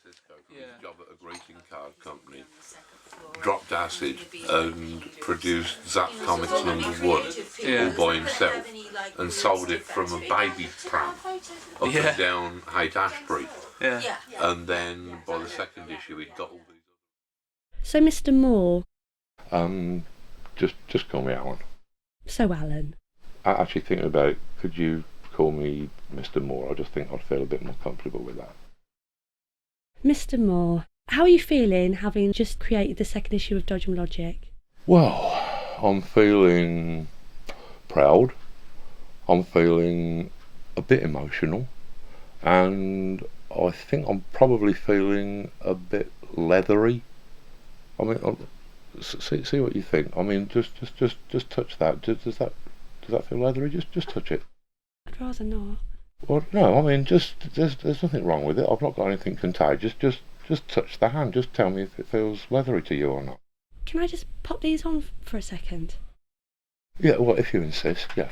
Francisco from his job at a greeting card company, dropped acid and produced Zap Comics #1 all by himself and sold it from a baby pram up and down Haight Ashbury. And then by the second issue he'd got all these. So, Mr. Moore. Just call me Alan. So, Alan. I actually thinking about it, could you call me Mr. Moore? I just think I'd feel a bit more comfortable with that. Mr. Moore, how are you feeling having just created the second issue of Dodgem Logic? Well, I'm feeling proud. I'm feeling a bit emotional. And I think I'm probably feeling a bit leathery. I mean, see what you think. I mean, just touch that. Does that feel leathery? Just touch it. I'd rather not. Well, no. I mean, there's nothing wrong with it. I've not got anything contagious. Just touch the hand. Just tell me if it feels leathery to you or not. Can I just pop these on for a second? Yeah. Well, if you insist. Yeah.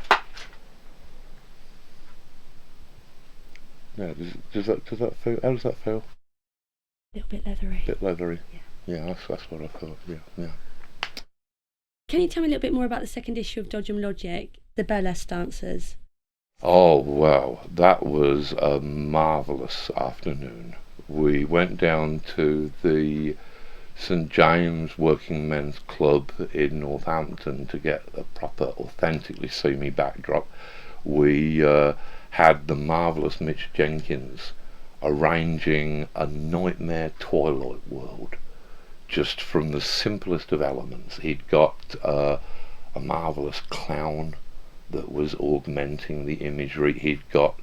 Yeah. Does that feel? How does that feel? A little bit leathery. A bit leathery. Yeah. Yeah. That's what I thought. Yeah. Can you tell me a little bit more about the second issue of Dodgem Logic, the burlesque dancers? Oh, well, that was a marvellous afternoon. We went down to the St James Working Men's Club in Northampton to get a proper, authentically seamy backdrop. We had the marvellous Mitch Jenkins arranging a nightmare Twilight world, just from the simplest of elements. He'd got a marvellous clown that was augmenting the imagery. He'd got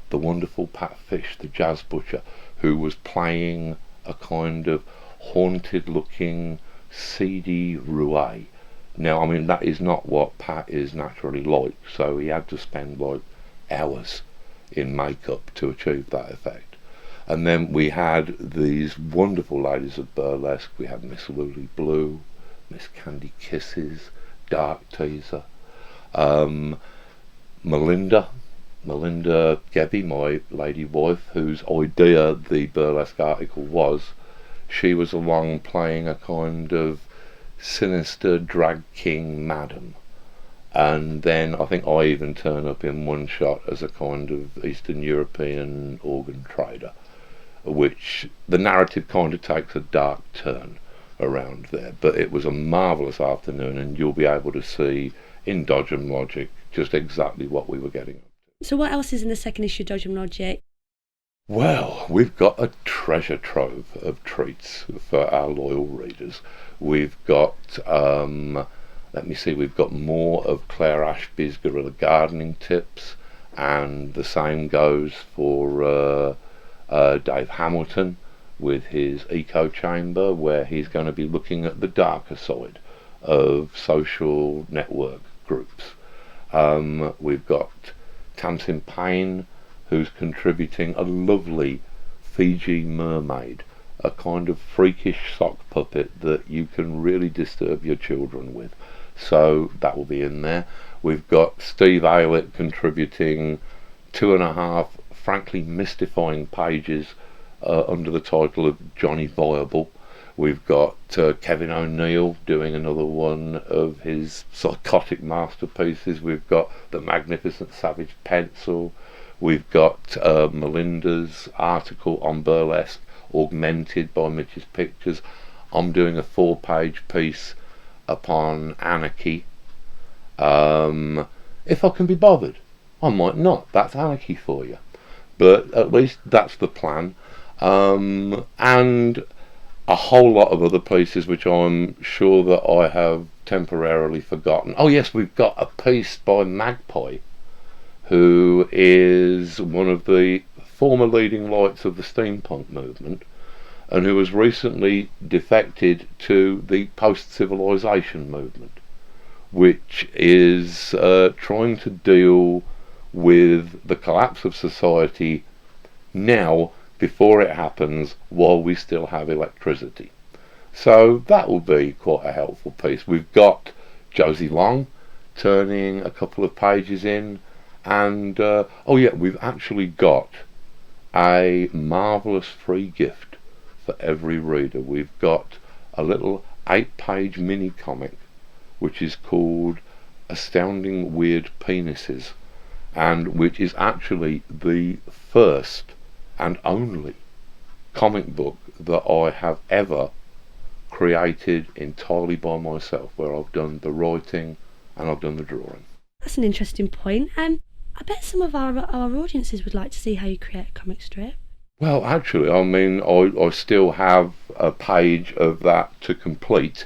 the wonderful Pat Fish, the jazz butcher, who was playing a kind of haunted looking seedy roue. Now, I mean, that is not what Pat is naturally like, so he had to spend like hours in makeup to achieve that effect. And then we had these wonderful ladies of burlesque. We had Miss Lily Blue, Miss Candy Kisses, Dark Teaser, Melinda Gebby, my lady wife, whose idea the burlesque article was. She was along playing a kind of sinister drag king madam. And then I think I even turn up in one shot as a kind of Eastern European organ trader, which the narrative kind of takes a dark turn around there. But it was a marvellous afternoon, and you'll be able to see in Dodgem Logic just exactly what we were getting up to. So what else is in the second issue of Dodgem Logic? Well, we've got a treasure trove of treats for our loyal readers. We've got, we've got more of Claire Ashby's guerrilla gardening tips, and the same goes for Dave Hamilton with his eco chamber, where he's going to be looking at the darker side of social network groups. We've got Tamsin Payne, who's contributing a lovely Fiji mermaid, a kind of freakish sock puppet that you can really disturb your children with. So that will be in there. We've got Steve Aylett contributing 2.5 frankly mystifying pages under the title of Johnny Viable. We've got Kevin O'Neill doing another one of his psychotic masterpieces. We've got the Magnificent Savage Pencil. We've got Melinda's article on burlesque, augmented by Mitch's pictures. I'm doing a 4-page piece upon anarchy. If I can be bothered. I might not. That's anarchy for you. But at least that's the plan. And a whole lot of other pieces which I'm sure that I have temporarily forgotten. Oh yes, we've got a piece by Magpie, who is one of the former leading lights of the steampunk movement, and who has recently defected to the post-civilization movement, which is trying to deal with the collapse of society now, before it happens, while we still have electricity. So that will be quite a helpful piece. We've got Josie Long turning a couple of pages in, and we've actually got a marvellous free gift for every reader. We've got a little 8-page mini comic which is called Astounding Weird Penises, and which is actually the first and only comic book that I have ever created entirely by myself, where I've done the writing and I've done the drawing. That's an interesting point. I bet some of our audiences would like to see how you create a comic strip. Well, actually, I mean, I still have a page of that to complete.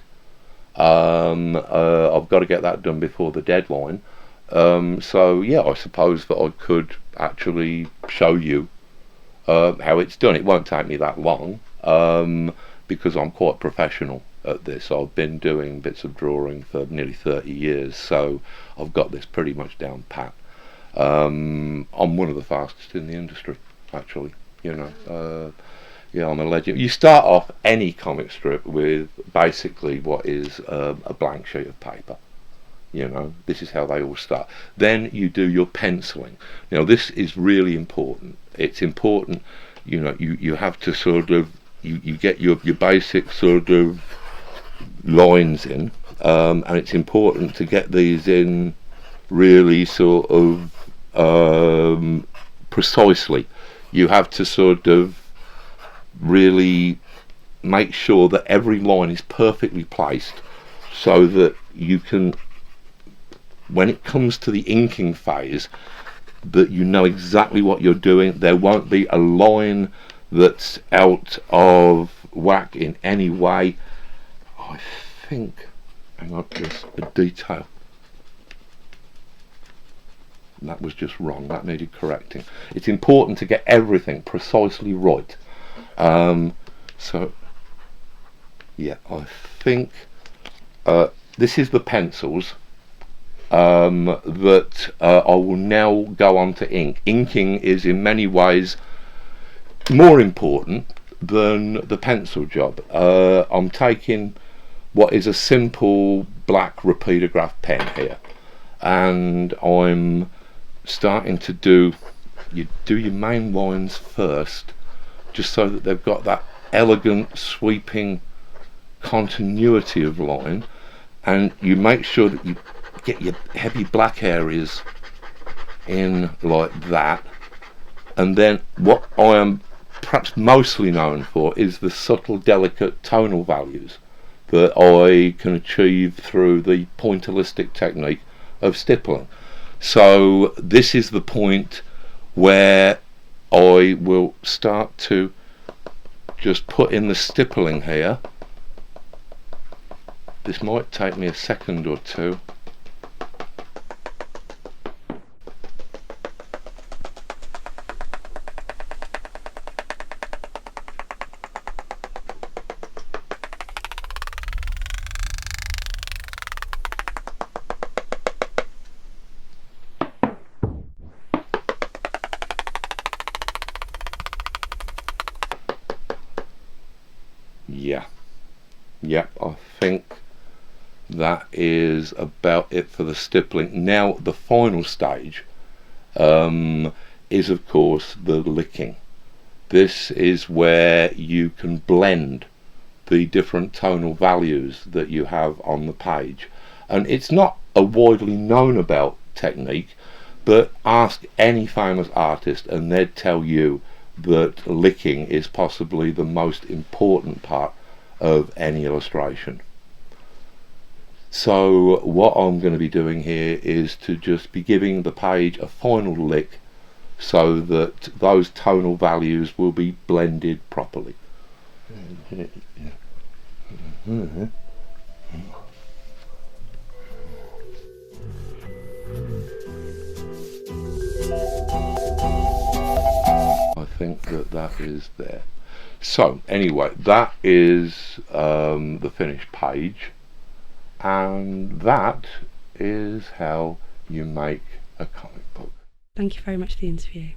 I've got to get that done before the deadline. So yeah, I suppose that I could actually show you how it's done. It won't take me that long, because I'm quite professional at this. I've been doing bits of drawing for nearly 30 years, so I've got this pretty much down pat. I'm one of the fastest in the industry, actually. You know, yeah, I'm a legend. You start off any comic strip with basically what is a blank sheet of paper. You know, this is how they all start. Then you do your penciling. Now, this is really important. It's important, you know, you have to sort of, you get your basic sort of lines in, and it's important to get these in really sort of precisely. You have to sort of really make sure that every line is perfectly placed, so that you can, when it comes to the inking phase, that you know exactly what you're doing. There won't be a line that's out of whack in any way. I think, hang on, there's a detail. That was just wrong, that needed correcting. It's important to get everything precisely right. So yeah, I think this is the pencils that I will now go on to ink. Inking is in many ways more important than the pencil job. I'm taking what is a simple black repeatograph pen here, and I'm starting to do your main lines first, just so that they've got that elegant sweeping continuity of line, and you make sure that you get your heavy black areas in like that. And then what I am perhaps mostly known for is the subtle, delicate tonal values that I can achieve through the pointillistic technique of stippling. So this is the point where I will start to just put in the stippling here. This might take me a second or two. Yeah, I think that is about it for the stippling. Now the final stage is of course the licking. This is where you can blend the different tonal values that you have on the page, and it's not a widely known about technique, but ask any famous artist and they'd tell you that licking is possibly the most important part of any illustration. So what I'm going to be doing here is to just be giving the page a final lick, so that those tonal values will be blended properly. I think that is there. So anyway, that is the finished page, and that is how you make a comic book. Thank you very much for the interview.